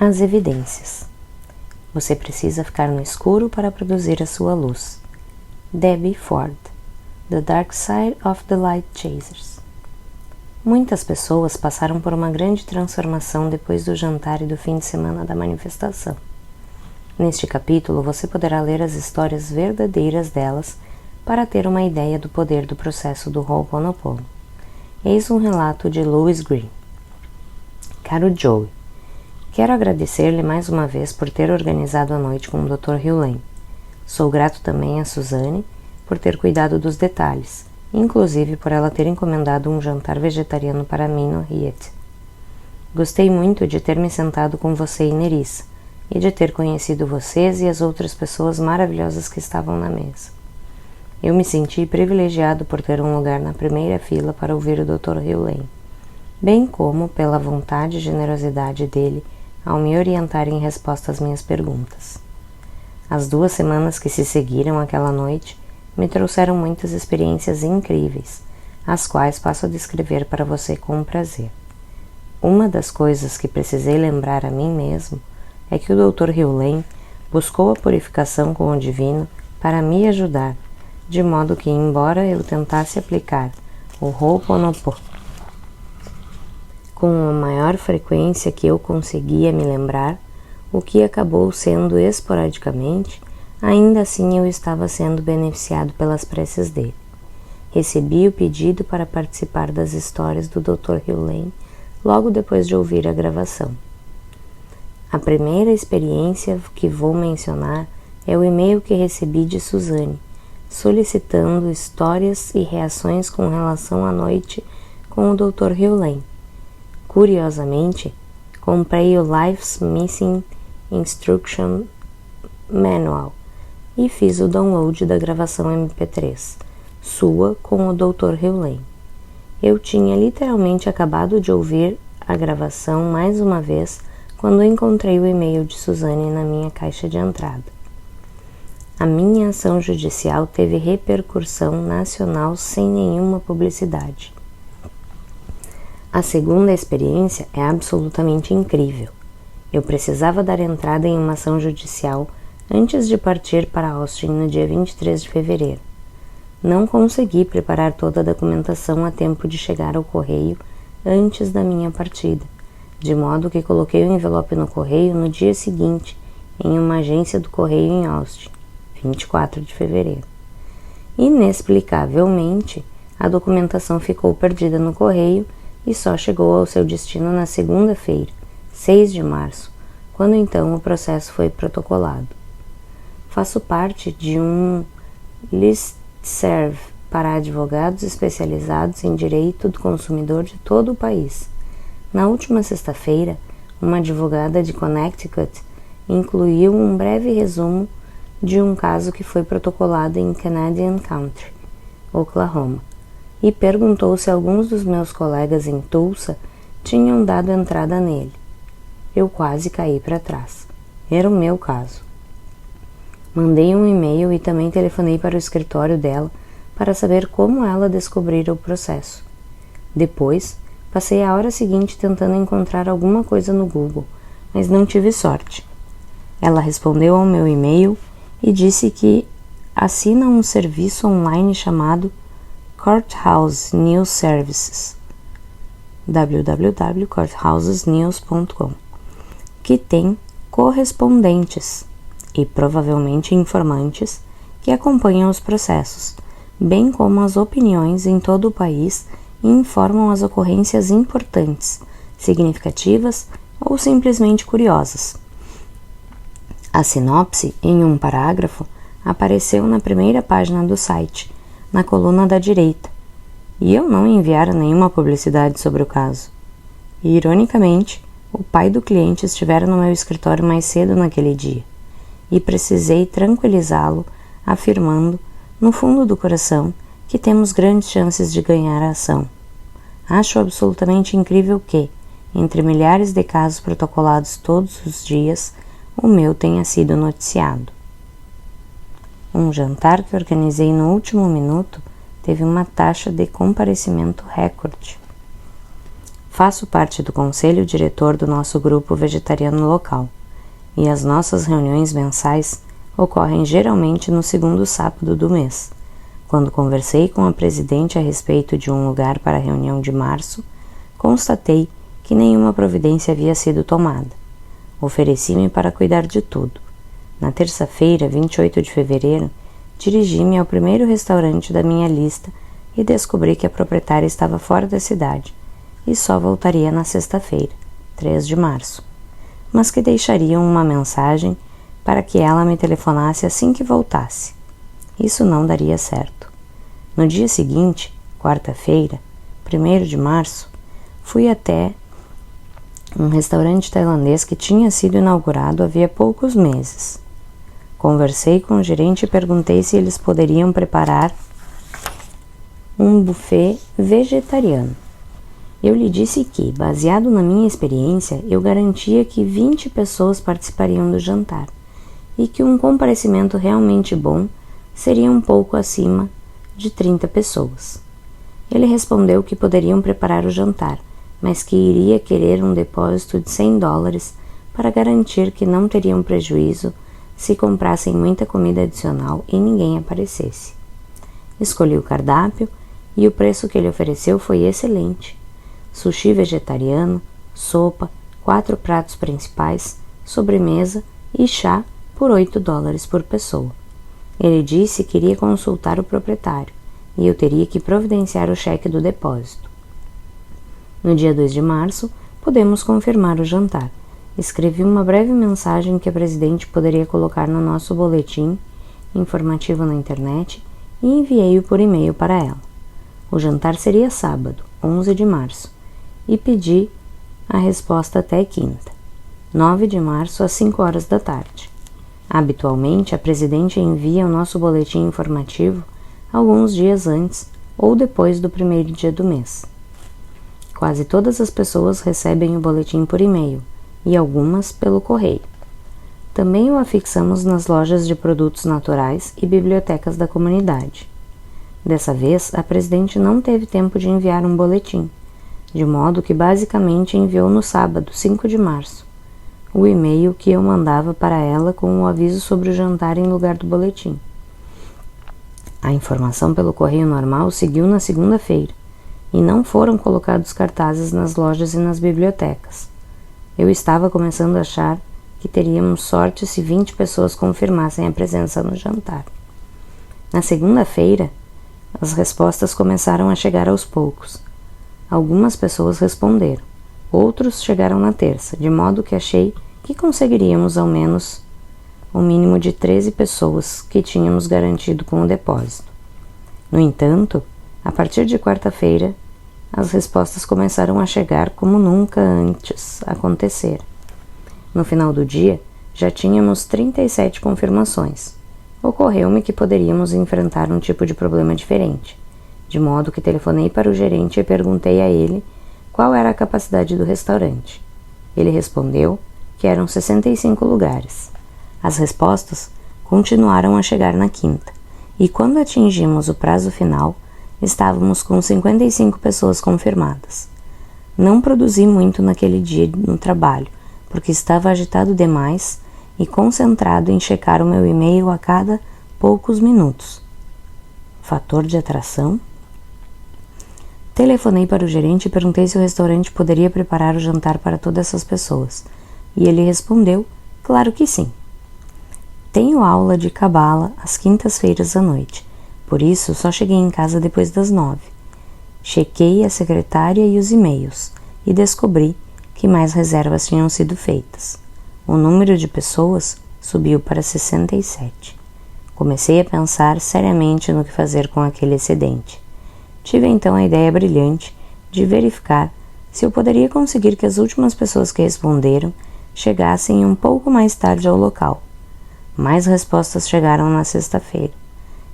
As evidências. Você precisa ficar no escuro para produzir a sua luz. Debbie Ford, The Dark Side of the Light Chasers. Muitas pessoas passaram por uma grande transformação depois do jantar e do fim de semana da manifestação. Neste capítulo, você poderá ler as histórias verdadeiras delas para ter uma ideia do poder do processo do Ho'oponopono. Eis um relato de Louis Green. Caro Joey, quero agradecer-lhe mais uma vez por ter organizado a noite com o Dr. Hugh Lane. Sou grato também a Suzanne por ter cuidado dos detalhes, inclusive por ela ter encomendado um jantar vegetariano para mim no Hyatt. Gostei muito de ter me sentado com você e Nerissa, e de ter conhecido vocês e as outras pessoas maravilhosas que estavam na mesa. Eu me senti privilegiado por ter um lugar na primeira fila para ouvir o Dr. Hugh Lane, bem como pela vontade e generosidade dele ao me orientar em resposta às minhas perguntas. As 2 semanas que se seguiram àquela noite me trouxeram muitas experiências incríveis, as quais passo a descrever para você com prazer. Uma das coisas que precisei lembrar a mim mesmo é que o Dr. Hugh Lane buscou a purificação com o divino para me ajudar, de modo que, embora eu tentasse aplicar o Ho'oponopono com a maior frequência que eu conseguia me lembrar, o que acabou sendo esporadicamente, ainda assim eu estava sendo beneficiado pelas preces dele. Recebi o pedido para participar das histórias do Dr. Hugh Lane logo depois de ouvir a gravação. A primeira experiência que vou mencionar é o e-mail que recebi de Suzanne, solicitando histórias e reações com relação à noite com o Dr. Hugh Lane. Curiosamente, comprei o Life's Missing Instruction Manual e fiz o download da gravação MP3, sua com o Dr. Hugh Lane. Eu tinha literalmente acabado de ouvir a gravação mais uma vez quando encontrei o e-mail de Suzanne na minha caixa de entrada. A minha ação judicial teve repercussão nacional sem nenhuma publicidade. A segunda experiência é absolutamente incrível. Eu precisava dar entrada em uma ação judicial antes de partir para Austin no dia 23 de fevereiro. Não consegui preparar toda a documentação a tempo de chegar ao correio antes da minha partida, de modo que coloquei o envelope no correio no dia seguinte, em uma agência do correio em Austin, 24 de fevereiro. Inexplicavelmente, a documentação ficou perdida no correio e só chegou ao seu destino na segunda-feira, 6 de março, quando então o processo foi protocolado. Faço parte de um listserv para advogados especializados em direito do consumidor de todo o país. Na última sexta-feira, uma advogada de Connecticut incluiu um breve resumo de um caso que foi protocolado em Canadian Country, Oklahoma, e perguntou se alguns dos meus colegas em Tulsa tinham dado entrada nele. Eu quase caí para trás. Era o meu caso. Mandei um e-mail e também telefonei para o escritório dela para saber como ela descobrira o processo. Depois, passei a hora seguinte tentando encontrar alguma coisa no Google, mas não tive sorte. Ela respondeu ao meu e-mail e disse que assina um serviço online chamado Courthouse News Services, www.courthousesnews.com, que tem correspondentes e provavelmente informantes que acompanham os processos, bem como as opiniões em todo o país e informam as ocorrências importantes, significativas ou simplesmente curiosas. A sinopse, em um parágrafo, apareceu na primeira página do site, na coluna da direita, e eu não enviara nenhuma publicidade sobre o caso. E, ironicamente, o pai do cliente estivera no meu escritório mais cedo naquele dia, e precisei tranquilizá-lo, afirmando, no fundo do coração, que temos grandes chances de ganhar a ação. Acho absolutamente incrível que, entre milhares de casos protocolados todos os dias, o meu tenha sido noticiado. Um jantar que organizei no último minuto teve uma taxa de comparecimento recorde. Faço parte do conselho diretor do nosso grupo vegetariano local, e as nossas reuniões mensais ocorrem geralmente no segundo sábado do mês. Quando conversei com a presidente a respeito de um lugar para a reunião de março, constatei que nenhuma providência havia sido tomada. Ofereci-me para cuidar de tudo. Na terça-feira, 28 de fevereiro, dirigi-me ao primeiro restaurante da minha lista e descobri que a proprietária estava fora da cidade e só voltaria na sexta-feira, 3 de março, mas que deixariam uma mensagem para que ela me telefonasse assim que voltasse. Isso não daria certo. No dia seguinte, quarta-feira, 1º de março, fui até um restaurante tailandês que tinha sido inaugurado havia poucos meses. Conversei com o gerente e perguntei se eles poderiam preparar um buffet vegetariano. Eu lhe disse que, baseado na minha experiência, eu garantia que 20 pessoas participariam do jantar e que um comparecimento realmente bom seria um pouco acima de 30 pessoas. Ele respondeu que poderiam preparar o jantar, mas que iria querer um depósito de $100 para garantir que não teriam prejuízo se comprassem muita comida adicional e ninguém aparecesse. Escolhi o cardápio e o preço que ele ofereceu foi excelente. Sushi vegetariano, sopa, 4 pratos principais, sobremesa e chá por $8 por pessoa. Ele disse que iria consultar o proprietário e eu teria que providenciar o cheque do depósito. No dia 2 de março, podemos confirmar o jantar. Escrevi uma breve mensagem que a presidente poderia colocar no nosso boletim informativo na internet e enviei-o por e-mail para ela. O jantar seria sábado, 11 de março, e pedi a resposta até quinta, 9 de março, às 5 horas da tarde. Habitualmente, a presidente envia o nosso boletim informativo alguns dias antes ou depois do primeiro dia do mês. Quase todas as pessoas recebem o boletim por e-mail e algumas pelo correio. Também o afixamos nas lojas de produtos naturais e bibliotecas da comunidade. Dessa vez, a presidente não teve tempo de enviar um boletim, de modo que basicamente enviou no sábado, 5 de março, o e-mail que eu mandava para ela com o aviso sobre o jantar em lugar do boletim. A informação pelo correio normal seguiu na segunda-feira, e não foram colocados cartazes nas lojas e nas bibliotecas. Eu estava começando a achar que teríamos sorte se 20 pessoas confirmassem a presença no jantar. Na segunda-feira, as respostas começaram a chegar aos poucos. Algumas pessoas responderam, outros chegaram na terça, de modo que achei que conseguiríamos ao menos o mínimo de 13 pessoas que tínhamos garantido com o depósito. No entanto, a partir de quarta-feira, as respostas começaram a chegar como nunca antes acontecer. No final do dia, já tínhamos 37 confirmações. Ocorreu-me que poderíamos enfrentar um tipo de problema diferente, de modo que telefonei para o gerente e perguntei a ele qual era a capacidade do restaurante. Ele respondeu que eram 65 lugares. As respostas continuaram a chegar na quinta, e quando atingimos o prazo final, estávamos com 55 pessoas confirmadas. Não produzi muito naquele dia no trabalho, porque estava agitado demais e concentrado em checar o meu e-mail a cada poucos minutos. Fator de atração? Telefonei para o gerente e perguntei se o restaurante poderia preparar o jantar para todas essas pessoas, e ele respondeu, claro que sim. Tenho aula de cabala às quintas-feiras à noite, por isso só cheguei em casa depois das 9. Chequei a secretária e os e-mails e descobri que mais reservas tinham sido feitas. O número de pessoas subiu para 67. Comecei a pensar seriamente no que fazer com aquele excedente. Tive então a ideia brilhante de verificar se eu poderia conseguir que as últimas pessoas que responderam chegassem um pouco mais tarde ao local. Mais respostas chegaram na sexta-feira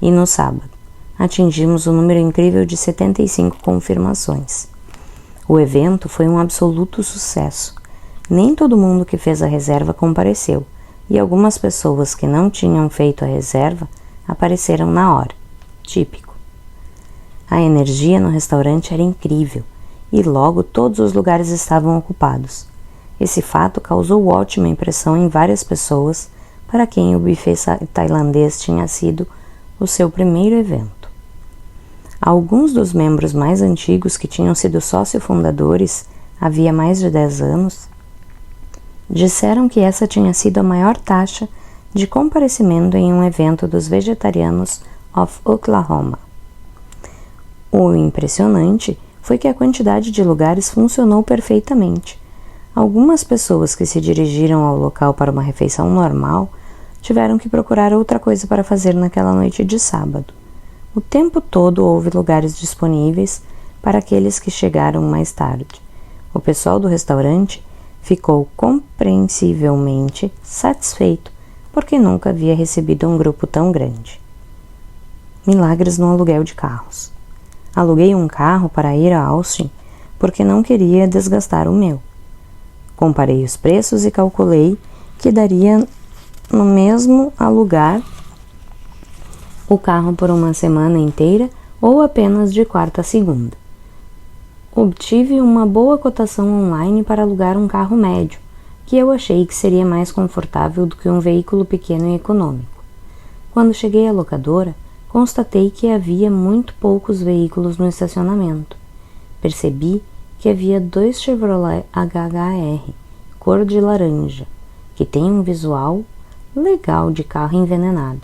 e no sábado. Atingimos o número incrível de 75 confirmações. O evento foi um absoluto sucesso. Nem todo mundo que fez a reserva compareceu, e algumas pessoas que não tinham feito a reserva apareceram na hora. Típico. A energia no restaurante era incrível, e logo todos os lugares estavam ocupados. Esse fato causou ótima impressão em várias pessoas para quem o buffet tailandês tinha sido o seu primeiro evento. Alguns dos membros mais antigos, que tinham sido sócio-fundadores havia mais de 10 anos, disseram que essa tinha sido a maior taxa de comparecimento em um evento dos Vegetarianos of Oklahoma. O impressionante foi que a quantidade de lugares funcionou perfeitamente. Algumas pessoas que se dirigiram ao local para uma refeição normal tiveram que procurar outra coisa para fazer naquela noite de sábado. O tempo todo houve lugares disponíveis para aqueles que chegaram mais tarde. O pessoal do restaurante ficou compreensivelmente satisfeito porque nunca havia recebido um grupo tão grande. Milagres no aluguel de carros. Aluguei um carro para ir a Austin porque não queria desgastar o meu. Comparei os preços e calculei que daria no mesmo alugar o carro por uma semana inteira ou apenas de quarta a segunda. Obtive uma boa cotação online para alugar um carro médio, que eu achei que seria mais confortável do que um veículo pequeno e econômico. Quando cheguei à locadora, constatei que havia muito poucos veículos no estacionamento. Percebi que havia 2 Chevrolet HHR, cor de laranja, que tem um visual legal de carro envenenado.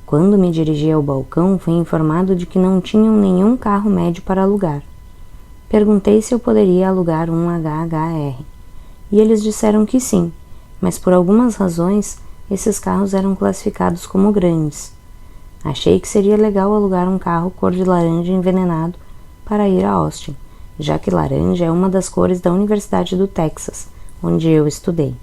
Quando me dirigi ao balcão, fui informado de que não tinham nenhum carro médio para alugar. Perguntei se eu poderia alugar um HHR, e eles disseram que sim, mas por algumas razões esses carros eram classificados como grandes. Achei que seria legal alugar um carro cor de laranja envenenado para ir a Austin, já que laranja é uma das cores da Universidade do Texas, onde eu estudei.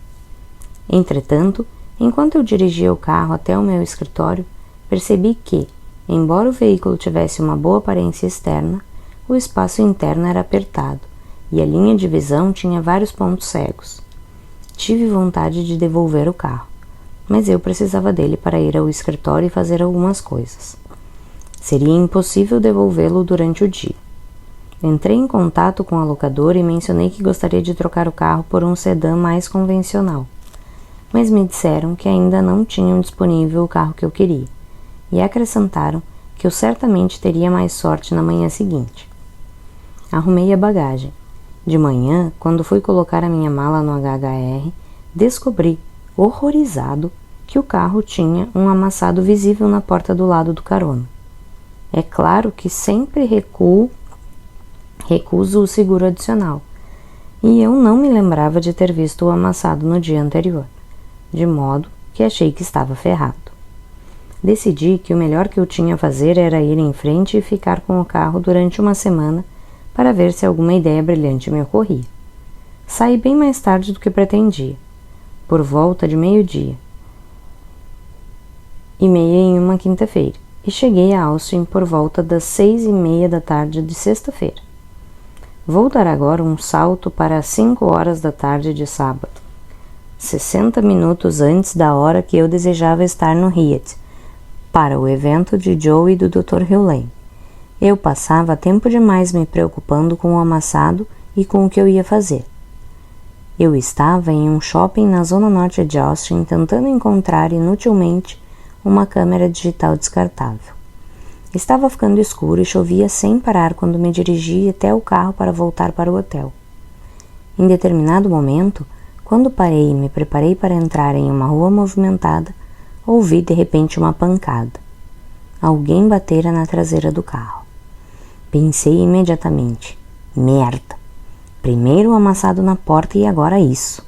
Entretanto, enquanto eu dirigia o carro até o meu escritório, percebi que, embora o veículo tivesse uma boa aparência externa, o espaço interno era apertado e a linha de visão tinha vários pontos cegos. Tive vontade de devolver o carro, mas eu precisava dele para ir ao escritório e fazer algumas coisas. Seria impossível devolvê-lo durante o dia. Entrei em contato com a locadora e mencionei que gostaria de trocar o carro por um sedã mais convencional, mas me disseram que ainda não tinham disponível o carro que eu queria, e acrescentaram que eu certamente teria mais sorte na manhã seguinte. Arrumei a bagagem. De manhã, quando fui colocar a minha mala no HHR, descobri, horrorizado, que o carro tinha um amassado visível na porta do lado do carona. É claro que sempre recuso o seguro adicional, e eu não me lembrava de ter visto o amassado no dia anterior, de modo que achei que estava ferrado. Decidi que o melhor que eu tinha a fazer era ir em frente e ficar com o carro durante uma semana para ver se alguma ideia brilhante me ocorria. Saí bem mais tarde do que pretendia, por volta de 12:30 em uma quinta-feira, e cheguei a Austin por volta das 6:30 da tarde de sexta-feira. Vou dar agora um salto para as 5 horas da tarde de sábado, 60 minutos antes da hora que eu desejava estar no Hyatt, para o evento de Joe e do Dr. Hewley. Eu passava tempo demais me preocupando com o amassado e com o que eu ia fazer. Eu estava em um shopping na zona norte de Austin tentando encontrar inutilmente uma câmera digital descartável. Estava ficando escuro e chovia sem parar quando me dirigi até o carro para voltar para o hotel. Em determinado momento, quando parei e me preparei para entrar em uma rua movimentada, ouvi de repente uma pancada. Alguém batera na traseira do carro. Pensei imediatamente: merda! Primeiro o amassado na porta e agora isso.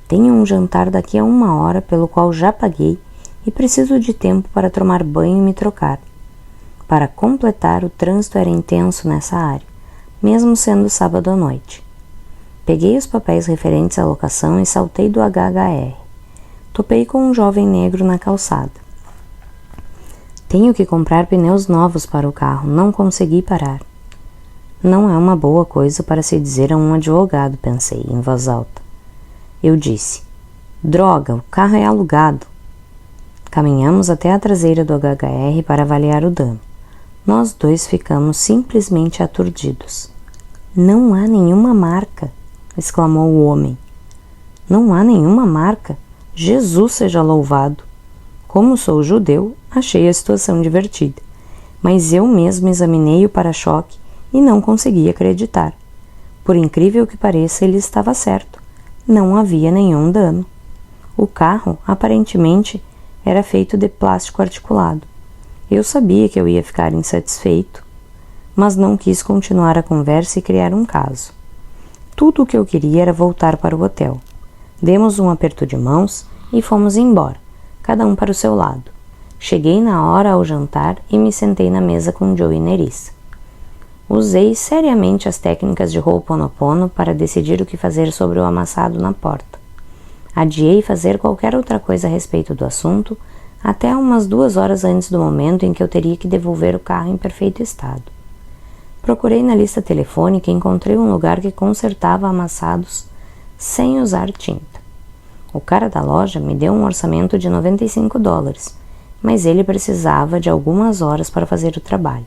Tenho um jantar daqui a 1 hora pelo qual já paguei e preciso de tempo para tomar banho e me trocar. Para completar, o trânsito era intenso nessa área, mesmo sendo sábado à noite. Peguei os papéis referentes à locação e saltei do HHR. Topei com um jovem negro na calçada. Tenho que comprar pneus novos para o carro, não consegui parar. Não é uma boa coisa para se dizer a um advogado, pensei em voz alta. Eu disse: droga, o carro é alugado. Caminhamos até a traseira do HHR para avaliar o dano. Nós dois ficamos simplesmente aturdidos. Não há nenhuma marca, exclamou o homem. Não há nenhuma marca? Jesus seja louvado! Como sou judeu, achei a situação divertida, mas eu mesmo examinei o para-choque e não consegui acreditar. Por incrível que pareça, ele estava certo. Não havia nenhum dano. O carro, aparentemente, era feito de plástico articulado. Eu sabia que eu ia ficar insatisfeito, mas não quis continuar a conversa e criar um caso. Tudo o que eu queria era voltar para o hotel. Demos um aperto de mãos e fomos embora, cada um para o seu lado. Cheguei na hora ao jantar e me sentei na mesa com Joe e Nerissa. Usei seriamente as técnicas de Ho'oponopono para decidir o que fazer sobre o amassado na porta. Adiei fazer qualquer outra coisa a respeito do assunto até umas 2 horas antes do momento em que eu teria que devolver o carro em perfeito estado. Procurei na lista telefônica e encontrei um lugar que consertava amassados sem usar tinta. O cara da loja me deu um orçamento de $95, mas ele precisava de algumas horas para fazer o trabalho.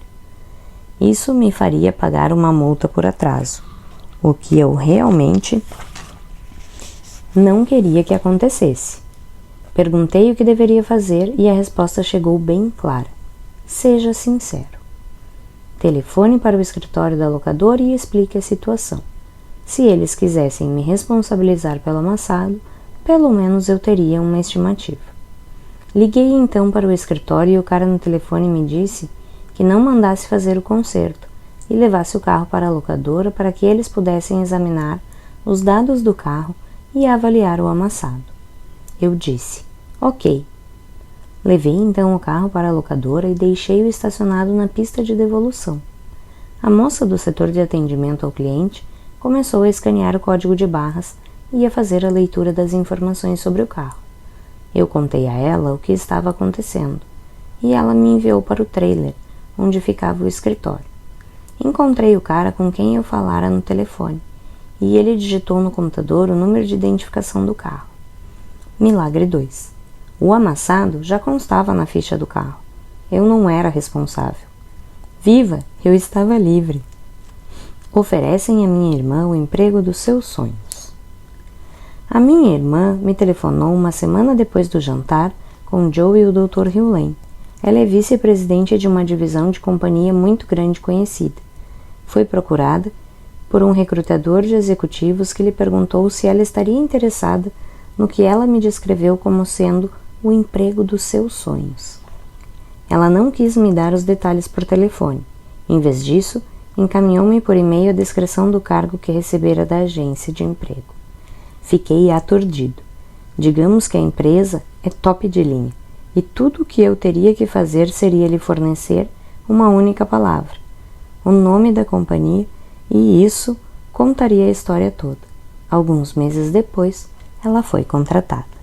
Isso me faria pagar uma multa por atraso, o que eu realmente não queria que acontecesse. Perguntei o que deveria fazer e a resposta chegou bem clara. Seja sincero. Telefone para o escritório da locadora e explique a situação. Se eles quisessem me responsabilizar pelo amassado, pelo menos eu teria uma estimativa. Liguei então para o escritório e o cara no telefone me disse que não mandasse fazer o conserto e levasse o carro para a locadora para que eles pudessem examinar os dados do carro e avaliar o amassado. Eu disse, ok. Levei então o carro para a locadora e deixei-o estacionado na pista de devolução. A moça do setor de atendimento ao cliente começou a escanear o código de barras e a fazer a leitura das informações sobre o carro. Eu contei a ela o que estava acontecendo e ela me enviou para o trailer, onde ficava o escritório. Encontrei o cara com quem eu falara no telefone e ele digitou no computador o número de identificação do carro. Milagre 2. O amassado já constava na ficha do carro. Eu não era responsável. Viva! Eu estava livre. Oferecem à minha irmã o emprego dos seus sonhos. A minha irmã me telefonou uma semana depois do jantar com Joe e o Dr. Hewlett. Ela é vice-presidente de uma divisão de companhia muito grande conhecida. Foi procurada por um recrutador de executivos que lhe perguntou se ela estaria interessada no que ela me descreveu como sendo o emprego dos seus sonhos. Ela não quis me dar os detalhes por telefone. Em vez disso, encaminhou-me por e-mail a descrição do cargo que recebera da agência de emprego. Fiquei aturdido. Digamos que a empresa é top de linha, e tudo o que eu teria que fazer seria lhe fornecer uma única palavra, o nome da companhia, e isso contaria a história toda. Alguns meses depois, ela foi contratada.